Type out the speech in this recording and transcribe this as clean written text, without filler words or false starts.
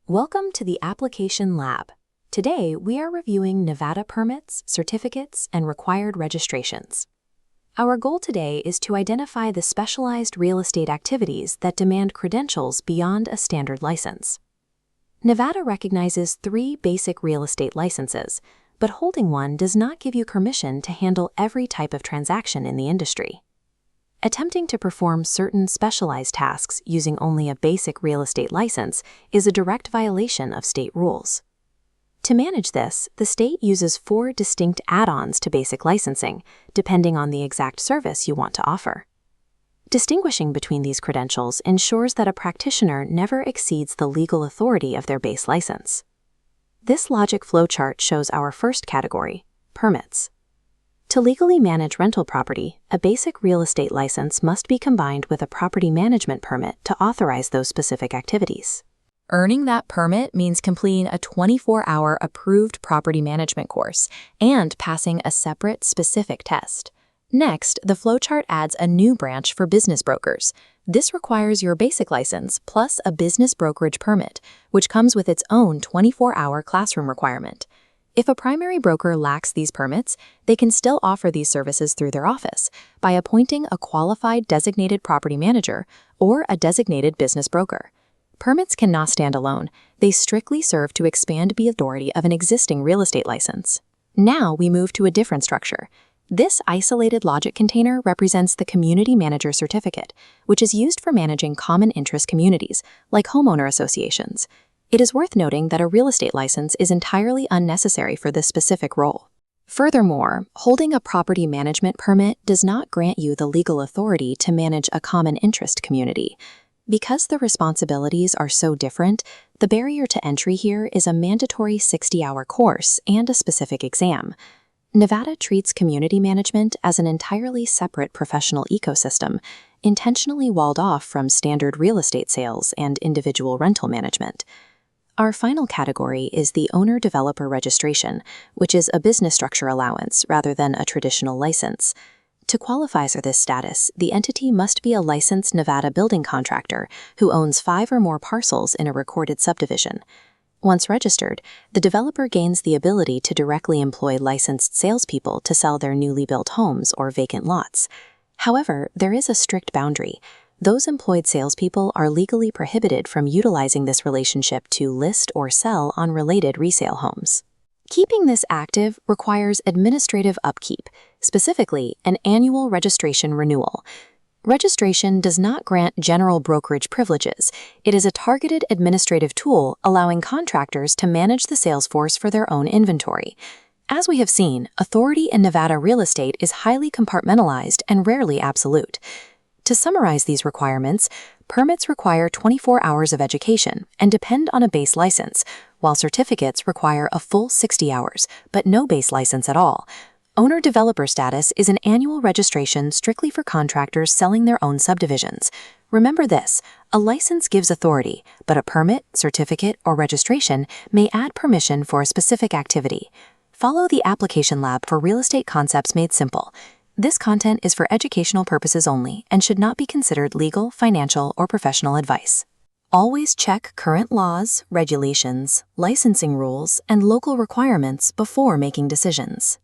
Welcome to the Application Lab. Today, we are reviewing Nevada permits, certificates, and required registrations. Our goal today is to identify the specialized real estate activities that demand credentials beyond a standard license. Nevada recognizes 3 basic real estate licenses, but holding one does not give you permission to handle every type of transaction in the industry. Attempting to perform certain specialized tasks using only a basic real estate license is a direct violation of state rules. To manage this, the state uses 4 distinct add-ons to basic licensing, depending on the exact service you want to offer. Distinguishing between these credentials ensures that a practitioner never exceeds the legal authority of their base license. This logic flowchart shows our first category, permits. To legally manage rental property, a basic real estate license must be combined with a property management permit to authorize those specific activities. Earning that permit means completing a 24-hour approved property management course and passing a separate specific test. Next, the flowchart adds a new branch for business brokers. This requires your basic license plus a business brokerage permit, which comes with its own 24-hour classroom requirement. If a primary broker lacks these permits, they can still offer these services through their office by appointing a qualified designated property manager or a designated business broker. Permits cannot stand alone. They strictly serve to expand the authority of an existing real estate license. Now we move to a different structure. This isolated logic container represents the Community Manager Certificate, which is used for managing common interest communities, like homeowner associations. It is worth noting that a real estate license is entirely unnecessary for this specific role. Furthermore, holding a property management permit does not grant you the legal authority to manage a common interest community. Because the responsibilities are so different, the barrier to entry here is a mandatory 60-hour course and a specific exam. Nevada treats community management as an entirely separate professional ecosystem, intentionally walled off from standard real estate sales and individual rental management. Our final category is the owner-developer registration, which is a business structure allowance rather than a traditional license. To qualify for this status, the entity must be a licensed Nevada building contractor who owns 5 or more parcels in a recorded subdivision. Once registered, the developer gains the ability to directly employ licensed salespeople to sell their newly built homes or vacant lots. However, there is a strict boundary. Those employed salespeople are legally prohibited from utilizing this relationship to list or sell on related resale homes. Keeping this active requires administrative upkeep, specifically an annual registration renewal. Registration does not grant general brokerage privileges. It is a targeted administrative tool allowing contractors to manage the sales force for their own inventory. As we have seen, authority in Nevada real estate is highly compartmentalized and rarely absolute. To summarize these requirements, permits require 24 hours of education and depend on a base license, while certificates require a full 60 hours, but no base license at all. Owner-developer status is an annual registration strictly for contractors selling their own subdivisions. Remember this, a license gives authority, but a permit, certificate, or registration may add permission for a specific activity. Follow the Application Lab for real estate concepts made simple. This content is for educational purposes only and should not be considered legal, financial, or professional advice. Always check current laws, regulations, licensing rules, and local requirements before making decisions.